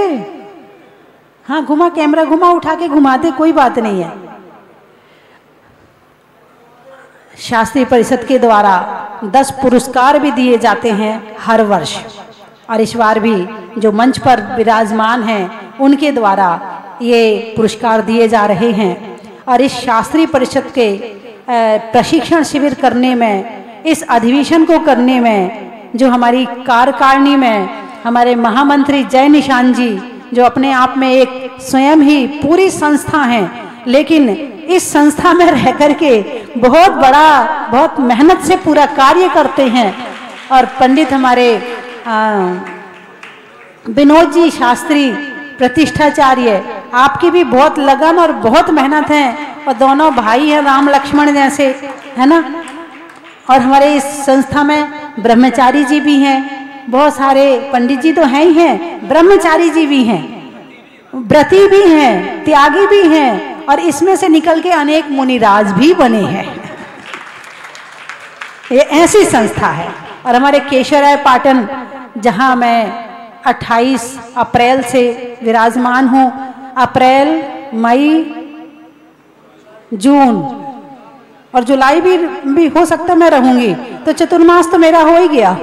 हाँ घुमा, कैमरा घुमा, उठा के घुमा दे, कोई बात नहीं है। शास्त्रीय परिषद के द्वारा 10 पुरस्कार भी दिए जाते हैं हर वर्ष। और इस बार भी जो मंच पर विराजमान हैं उनके द्वारा ये पुरस्कार दिए जा रहे हैं। और इस शास्त्रीय परिषद के प्रशिक्षण शिविर करने में, इस अधिवेशन को करने में जो हमारी कार्यकारिणी में हमारे महामंत्री जय निशान जी, जो अपने आप में एक स्वयं ही पूरी संस्था हैं, लेकिन इस संस्था में रह करके बहुत बड़ा, बहुत मेहनत से पूरा कार्य करते हैं। और पंडित हमारे विनोद जी शास्त्री प्रतिष्ठाचार्य, आपकी भी बहुत लगन और बहुत मेहनत है। और दोनों भाई हैं राम लक्ष्मण जैसे, है ना। और हमारे इस संस्था में ब्रह्मचारी जी भी हैं, बहुत सारे पंडित जी तो हैं ही हैं, ब्रह्मचारी जी भी हैं, व्रती भी हैं, त्यागी भी हैं। और इसमें से निकल के अनेक मुनिराज भी बने हैं। ये ऐसी संस्था है। और हमारे केशवराय पाटन, जहां मैं 28 अप्रैल से विराजमान हूँ, अप्रैल, मई, जून और जुलाई भी हो सकता मैं रहूंगी, तो चतुर्मास तो मेरा हो ही गया।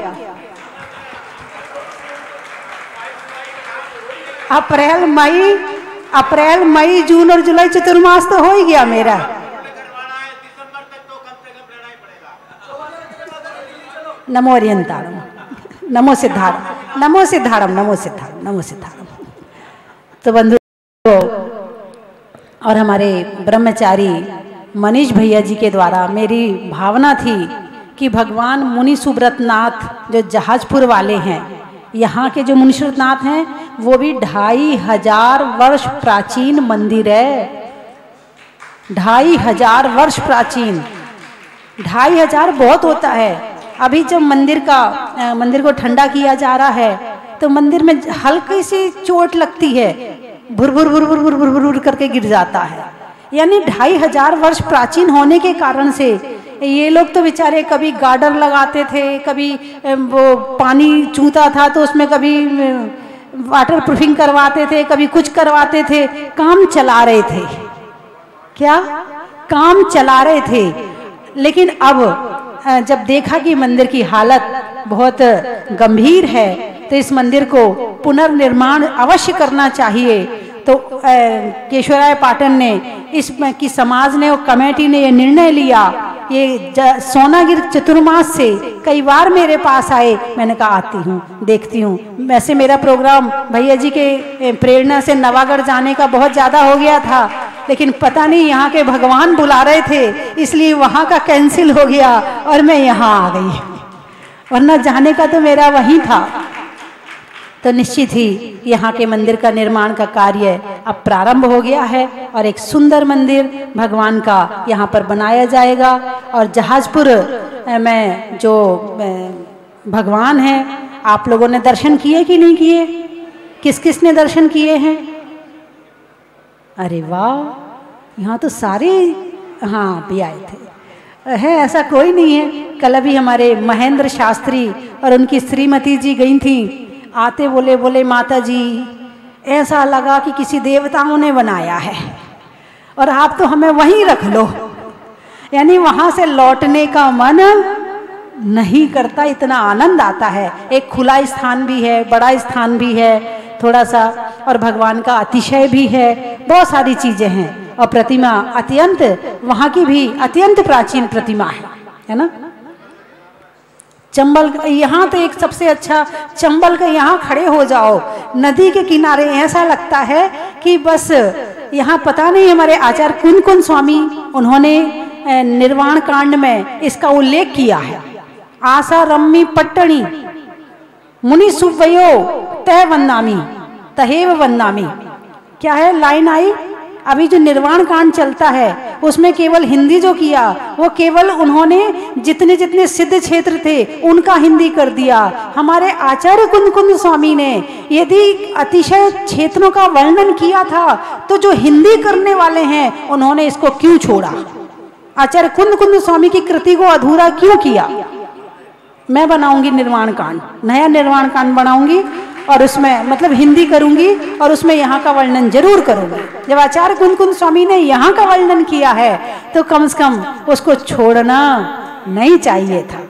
अप्रैल, मई, जून और जुलाई चतुर्मास तो हो ही गया मेरा। नमो अरिहंतारम, नमो सिद्धारम, नमो सिद्धारम, नमो सिद्धारम, नमो सिद्धारम। तो बंधु और हमारे ब्रह्मचारी मनीष भैया जी के द्वारा मेरी भावना थी कि भगवान मुनि सुब्रत नाथ जो जहाजपुर वाले हैं, यहाँ के जो मुनि सुब्रत नाथ हैं, वो भी 2500 वर्ष प्राचीन मंदिर है। 2500 वर्ष प्राचीन, 2500 बहुत होता है। अभी जब मंदिर को ठंडा किया जा रहा है तो मंदिर में हल्की सी चोट लगती है, भुर भुर भुर भुर भुर भुर भुर करके गिर जाता है। यानी 2500 वर्ष प्राचीन होने के कारण से ये लोग तो बेचारे कभी गार्डर लगाते थे, कभी वो पानी चूता था तो उसमें कभी वाटर प्रूफिंग करवाते थे, कभी कुछ करवाते थे, काम चला रहे थे। क्या काम चला रहे थे। लेकिन अब जब देखा कि मंदिर की हालत बहुत गंभीर है तो इस मंदिर को पुनर्निर्माण अवश्य करना चाहिए। तो केशवराय पाटन ने, इसकी समाज ने और कमेटी ने ये निर्णय लिया। ये सोनागिर चतुर्मास से कई बार मेरे पास आए, मैंने कहा आती हूँ, देखती हूँ। वैसे मेरा प्रोग्राम भैया जी के प्रेरणा से नवागढ़ जाने का बहुत ज़्यादा हो गया था, लेकिन पता नहीं यहाँ के भगवान बुला रहे थे इसलिए वहाँ का कैंसिल हो गया और मैं यहाँ आ गई, वरना जाने का तो मेरा वहीं था। तो निश्चित ही यहाँ के मंदिर का निर्माण का कार्य अब प्रारंभ हो गया है और एक सुंदर मंदिर भगवान का यहाँ पर बनाया जाएगा। और जहाजपुर में जो भगवान हैं, आप लोगों ने दर्शन किए कि नहीं किए? किस किस ने दर्शन किए हैं? अरे वाह, यहाँ तो सारे, हाँ भी आए थे। है, ऐसा कोई नहीं है। कल अभी हमारे महेंद्र शास्त्री और उनकी श्रीमती जी गई थी, आते बोले बोले माता जी ऐसा लगा कि किसी देवताओं ने बनाया है और आप तो हमें वहीं रख लो। यानी वहां से लौटने का मन नहीं करता, इतना आनंद आता है। एक खुला स्थान भी है, बड़ा स्थान भी है थोड़ा सा, और भगवान का अतिशय भी है, बहुत सारी चीजें हैं। और प्रतिमा अत्यंत, वहां की भी अत्यंत प्राचीन प्रतिमा है ना। चंबल यहाँ तो एक सबसे अच्छा, चंबल का यहाँ खड़े हो जाओ नदी के किनारे, ऐसा लगता है कि बस यहाँ पता नहीं हमारे आचार्य कुन स्वामी उन्होंने निर्वाण कांड में इसका उल्लेख किया है। आशा रम्मी पट्टणी मुनि सुवयो तह वंदामी तहेव वंदामी, क्या है लाइन आई। अभी जो निर्वाण कांड चलता है उसमें केवल हिंदी जो किया, वो केवल उन्होंने जितने जितने सिद्ध क्षेत्र थे उनका हिंदी कर दिया। हमारे आचार्य कुंद स्वामी ने यदि अतिशय क्षेत्रों का वर्णन किया था तो जो हिंदी करने वाले हैं उन्होंने इसको क्यों छोड़ा? आचार्य कुंद स्वामी की कृति को अधूरा क्यों किया? मैं बनाऊंगी निर्वाण कांड, नया निर्वाण कांड बनाऊंगी और उसमें मतलब हिंदी करूंगी और उसमें यहाँ का वर्णन जरूर करूंगी। जब आचार्य कुंद स्वामी ने यहाँ का वर्णन किया है तो कम से कम उसको छोड़ना नहीं चाहिए था।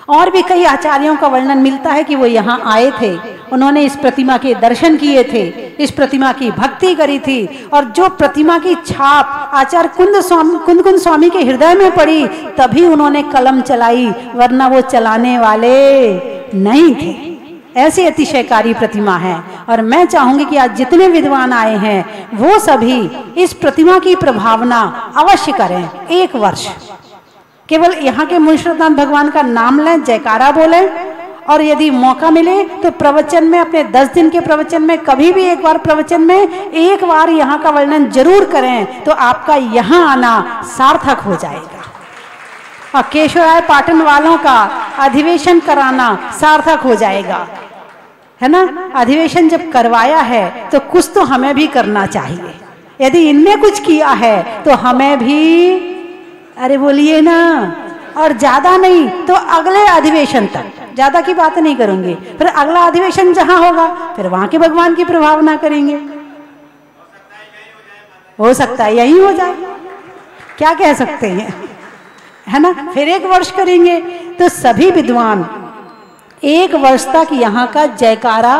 और भी कई आचार्यों का वर्णन मिलता है कि वो यहाँ आए थे, उन्होंने इस प्रतिमा के दर्शन किए थे, इस प्रतिमा की भक्ति करी थी, और जो प्रतिमा की छाप आचार्य कुंद स्वामी के हृदय में पड़ी तभी उन्होंने कलम चलाई, वरना वो चलाने वाले नहीं थे। ऐसी अतिशयकारी प्रतिमा है। और मैं चाहूंगी कि आज जितने विद्वान आए हैं वो सभी इस प्रतिमा की प्रभावना अवश्य करें। एक वर्ष केवल यहाँ के मुंशीनाथ भगवान का नाम लें, जयकारा बोलें, और यदि मौका मिले तो प्रवचन में, अपने 10 दिन के प्रवचन में कभी भी एक बार प्रवचन में एक बार यहाँ का वर्णन जरूर करें, तो आपका यहाँ आना सार्थक हो जाएगा। और केशवराय पाटन वालों का अधिवेशन कराना सार्थक हो जाएगा, है ना। अधिवेशन जब करवाया है तो कुछ तो हमें भी करना चाहिए। यदि इनने कुछ किया है तो हमें भी, अरे बोलिए ना, और ज्यादा नहीं तो अगले अधिवेशन तक, ज्यादा की बात नहीं करूंगी, फिर अगला अधिवेशन जहां होगा फिर वहां के भगवान की प्रभावना करेंगे। हो सकता है यही हो जाए, क्या कह सकते हैं, है ना। फिर एक वर्ष करेंगे तो सभी विद्वान एक वर्ष तक यहाँ का जयकारा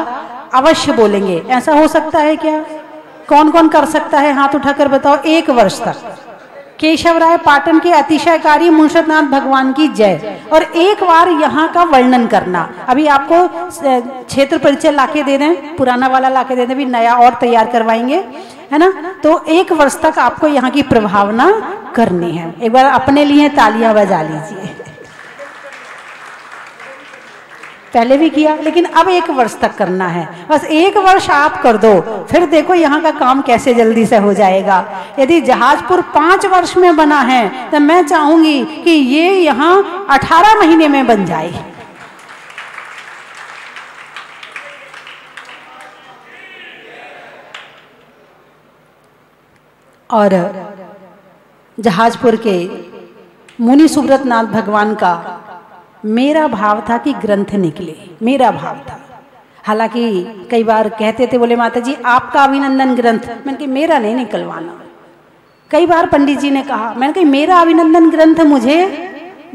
अवश्य बोलेंगे। ऐसा हो सकता है क्या? कौन कौन कर सकता है, हाथ उठाकर बताओ। एक वर्ष तक केशवराय पाटन के अतिशयकारी मुंशीनाथ भगवान की जय, और एक बार यहाँ का वर्णन करना। अभी आपको क्षेत्र परिचय लाके दे दें, पुराना वाला लाके दे दें, भी नया और तैयार करवाएंगे, है ना। तो एक वर्ष तक आपको यहाँ की प्रभावना करनी है। एक बार अपने लिए तालियां बजा लीजिए। पहले भी किया लेकिन अब एक वर्ष तक करना है। बस एक वर्ष आप कर दो, फिर देखो यहाँ का काम कैसे जल्दी से हो जाएगा। यदि जहाजपुर 5 वर्ष में बना है तो मैं चाहूंगी कि ये यहाँ 18 महीने में बन जाए। और जहाजपुर के मुनि सुब्रतनाथ भगवान का मेरा भाव था कि ग्रंथ निकले, मेरा भाव था। हालांकि कई बार कहते थे, बोले माता जी आपका अभिनंदन ग्रंथ, मैंने कहा मेरा नहीं निकलवाना। कई बार पंडित जी ने कहा, मैंने कहा मेरा अभिनंदन ग्रंथ मुझे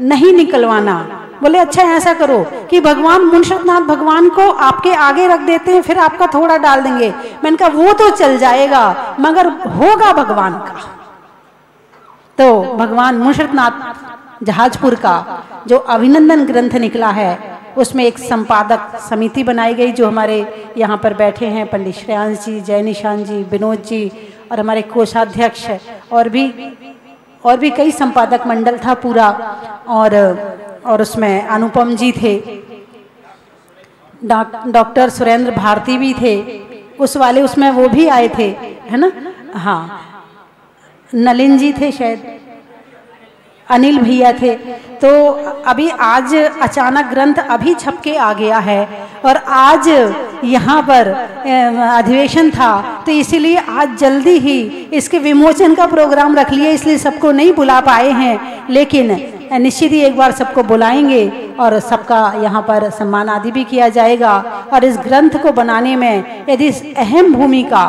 नहीं निकलवाना। बोले अच्छा ऐसा करो कि भगवान मुंशीनाथ भगवान को आपके आगे रख देते हैं, फिर आपका थोड़ा डाल देंगे। मैंने कहा वो तो चल जाएगा मगर होगा भगवान का। तो भगवान मुंशीनाथ जहाजपुर का जो अभिनंदन ग्रंथ निकला है उसमें एक संपादक समिति बनाई गई, जो हमारे यहाँ पर बैठे हैं पंडित श्रेयांश जी, जय निशान जी, विनोद जी, और हमारे कोषाध्यक्ष, और भी कई संपादक मंडल था पूरा। और उसमें अनुपम जी थे, डॉक्टर सुरेंद्र भारती भी थे उस वाले, उसमें वो भी आए थे, है ना। हाँ, नलिन जी थे शायद, अनिल भैया थे। तो अभी आज अचानक ग्रंथ अभी छप के आ गया है और आज यहाँ पर अधिवेशन था, तो इसीलिए आज जल्दी ही इसके विमोचन का प्रोग्राम रख लिया, इसलिए सबको नहीं बुला पाए हैं, लेकिन निश्चित ही एक बार सबको बुलाएंगे और सबका यहाँ पर सम्मान आदि भी किया जाएगा। और इस ग्रंथ को बनाने में यदि अहम भूमिका,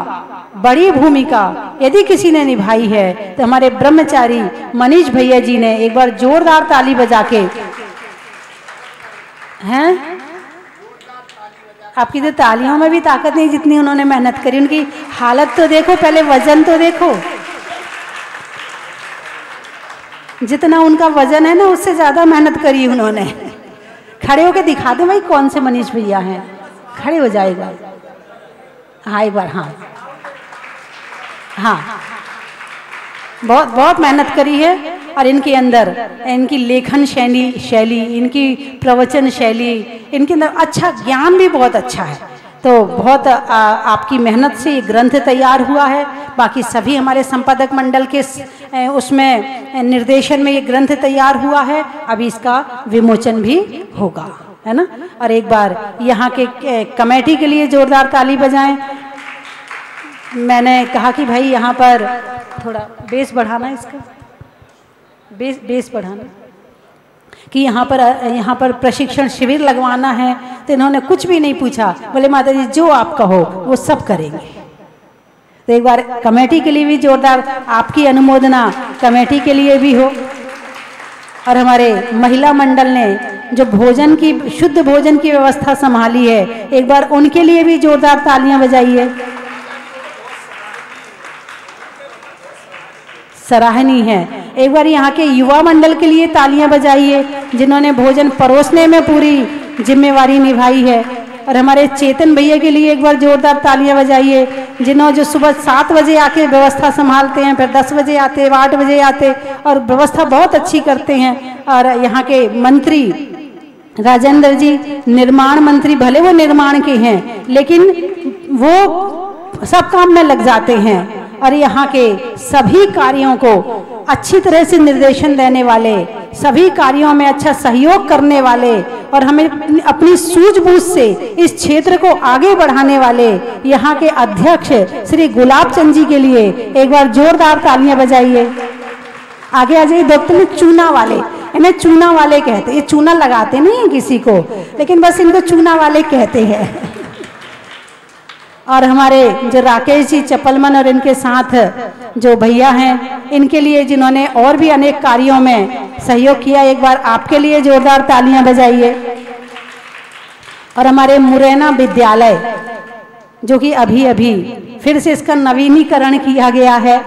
बड़ी भूमिका यदि किसी ने निभाई है तो हमारे ब्रह्मचारी मनीष भैया जी ने। एक बार जोरदार ताली बजा के। हैं आपकी तो तालियों में भी ताकत नहीं जितनी उन्होंने मेहनत करी। उनकी हालत तो देखो, पहले वजन तो देखो, जितना उनका वजन है ना उससे ज्यादा मेहनत करी उन्होंने। खड़े होके दिखा दो भाई कौन से मनीष भैया हैं, खड़े हो जाएगा। हाँ एक बार, हाँ हाँ, बहुत बहुत मेहनत करी है। और इनके अंदर इनकी लेखन शैली, इनकी प्रवचन शैली, इनके अंदर अच्छा ज्ञान भी बहुत अच्छा है। तो बहुत आपकी मेहनत से ये ग्रंथ तैयार हुआ है। बाकी सभी हमारे संपादक मंडल के उसमें निर्देशन में ये ग्रंथ तैयार हुआ है। अभी इसका विमोचन भी होगा, है ना। और एक बार यहाँ के कमेटी के लिए जोरदार ताली बजाएं। मैंने कहा कि भाई यहाँ पर थोड़ा बेस बढ़ाना, इसका बेस बढ़ाना, कि यहाँ पर प्रशिक्षण शिविर लगवाना है। तो इन्होंने कुछ भी नहीं पूछा, बोले माता जी जो आप कहो वो सब करेंगे। तो एक बार कमेटी के लिए भी जोरदार आपकी अनुमोदना कमेटी के लिए भी हो। और हमारे महिला मंडल ने जो भोजन की, शुद्ध भोजन की व्यवस्था संभाली है, एक बार उनके लिए भी जोरदार तालियां बजाइए। सराहनीय है। एक बार यहाँ के युवा मंडल के लिए तालियां बजाइए, जिन्होंने भोजन परोसने में पूरी जिम्मेवारी निभाई है। और हमारे चेतन भैया के लिए एक बार जोरदार तालियां बजाइए, जिन्होंने जो सुबह 7 बजे आके व्यवस्था संभालते हैं, फिर 10 बजे आते, 8 बजे आते और व्यवस्था बहुत अच्छी करते हैं। और यहाँ के मंत्री राजेंद्र जी, निर्माण मंत्री, भले वो निर्माण के हैं लेकिन वो सब काम में लग जाते हैं। और यहाँ के सभी कार्यों को अच्छी तरह से निर्देशन देने वाले, सभी कार्यों में अच्छा सहयोग करने वाले और हमें अपनी सूझबूझ से इस क्षेत्र को आगे बढ़ाने वाले यहाँ के अध्यक्ष श्री गुलाब चंद जी के लिए एक बार जोरदार तालियां बजाइए। आगे आ जाइए। डॉक्टर चूना वाले, इन्हें चूना वाले कहते, ये चूना लगाते नहीं है किसी को, लेकिन बस इनको चूना वाले कहते हैं। और हमारे जो राकेश जी चपलमन और इनके साथ जो भैया हैं, इनके लिए जिन्होंने और भी अनेक कार्यों में सहयोग किया, एक बार आपके लिए जोरदार तालियां बजाइए। और हमारे मुरैना विद्यालय जो कि अभी अभी फिर से इसका नवीनीकरण किया गया है,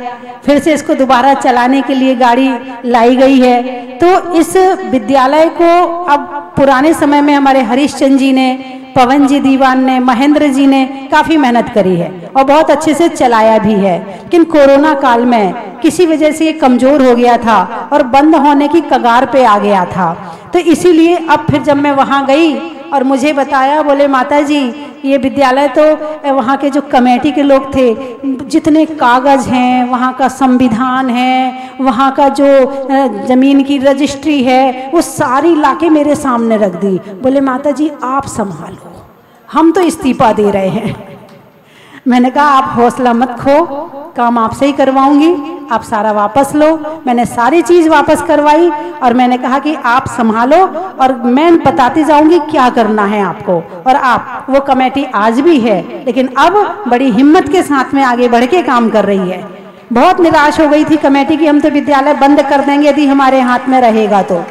फिर से इसको दोबारा चलाने के लिए गाड़ी लाई गई है। तो इस विद्यालय को अब पुराने समय में हमारे हरीशचंद जी ने, पवन जी दीवान ने, महेंद्र जी ने काफ़ी मेहनत करी है और बहुत अच्छे से चलाया भी है। लेकिन कोरोना काल में किसी वजह से ये कमज़ोर हो गया था और बंद होने की कगार पे आ गया था। तो इसीलिए अब फिर जब मैं वहाँ गई और मुझे बताया, बोले माता जी ये विद्यालय तो वहाँ के जो कमेटी के लोग थे, जितने कागज़ हैं, वहाँ का संविधान है, वहाँ का जो ज़मीन की रजिस्ट्री है, वो सारी लाके मेरे सामने रख दी। बोले माता जी आप संभालो, हम तो इस्तीफा दे रहे हैं। मैंने कहा आप हौसला मत खो, काम आपसे ही करवाऊंगी, आप सारा वापस लो। मैंने सारी चीज़ वापस करवाई और मैंने कहा कि आप संभालो और मैं बताती जाऊंगी क्या करना है आपको। और आप, वो कमेटी आज भी है लेकिन अब बड़ी हिम्मत के साथ में आगे बढ़ के काम कर रही है। बहुत निराश हो गई थी कमेटी की, हम तो विद्यालय बंद कर देंगे यदि हमारे हाथ में रहेगा तो,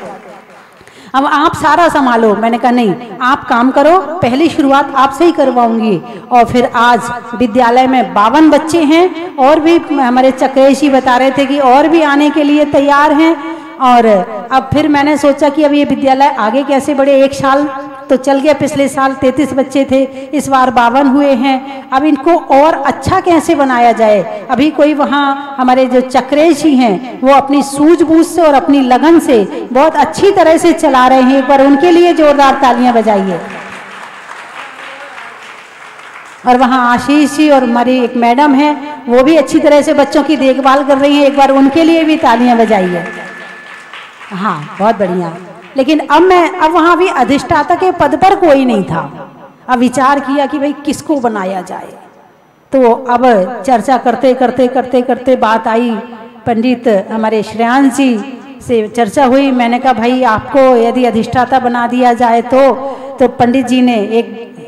अब आप सारा संभालो। मैंने कहा नहीं, आप काम करो, पहली शुरुआत आपसे ही करवाऊंगी। और फिर आज विद्यालय में 52 बच्चे हैं और भी हमारे चक्रेश जी बता रहे थे कि और भी आने के लिए तैयार हैं। और अब फिर मैंने सोचा कि अब ये विद्यालय आगे कैसे बढ़े। 1 साल तो चल गया, पिछले साल 33 बच्चे थे, इस बार 52 हुए हैं। अब इनको और अच्छा कैसे बनाया जाए। अभी कोई वहाँ हमारे जो चक्रेश जी हैं वो अपनी सूझबूझ से और अपनी लगन से बहुत अच्छी तरह से चला रहे हैं। एक बार उनके लिए जोरदार तालियां बजाइए। और वहाँ आशीष जी और हमारी एक मैडम है, वो भी अच्छी तरह से बच्चों की देखभाल कर रही हैं, एक बार उनके लिए भी तालियां बजाइए। हाँ बहुत बढ़िया। लेकिन अब वहाँ भी अधिष्ठाता के पद पर कोई नहीं था। अब विचार किया कि भाई किसको बनाया जाए। तो अब चर्चा करते करते करते करते बात आई, पंडित हमारे श्रेयांश जी से चर्चा हुई। मैंने कहा भाई आपको यदि अधिष्ठाता बना दिया जाए तो पंडित जी ने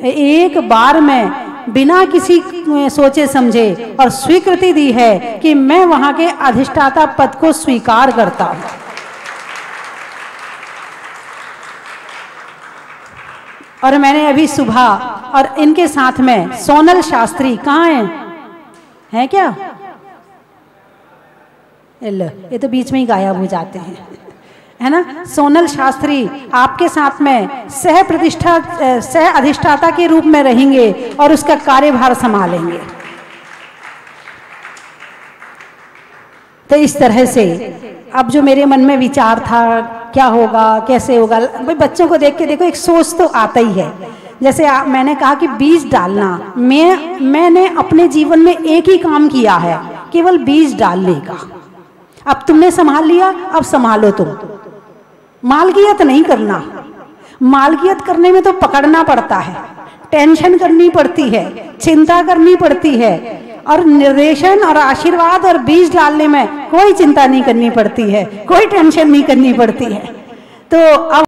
एक बार में बिना किसी सोचे समझे और स्वीकृति दी है कि मैं वहां के अधिष्ठाता पद को स्वीकार करता हूं। और मैंने अभी सुबह और इनके साथ में सोनल शास्त्री कहाँ हैं क्या? ये तो बीच में ही गायब हो जाते हैं, है ना। सोनल शास्त्री आपके साथ में सह अधिष्ठाता के रूप में रहेंगे और उसका कार्यभार संभालेंगे। तो इस तरह से अब जो मेरे मन में विचार था क्या होगा कैसे होगा, भाई बच्चों को देख के देखो एक सोच तो आता ही है। जैसे मैंने कहा कि बीज डालना, मैंने अपने जीवन में एक ही काम किया है, केवल बीज डालने का। अब तुमने संभाल लिया, अब संभालो तुम। मालकियत नहीं करना, मालकियत करने में तो पकड़ना पड़ता है, टेंशन करनी पड़ती है, चिंता करनी पड़ती है, और निर्देशन और आशीर्वाद और बीज डालने में कोई चिंता नहीं करनी पड़ती है, कोई टेंशन नहीं करनी पड़ती है। तो अब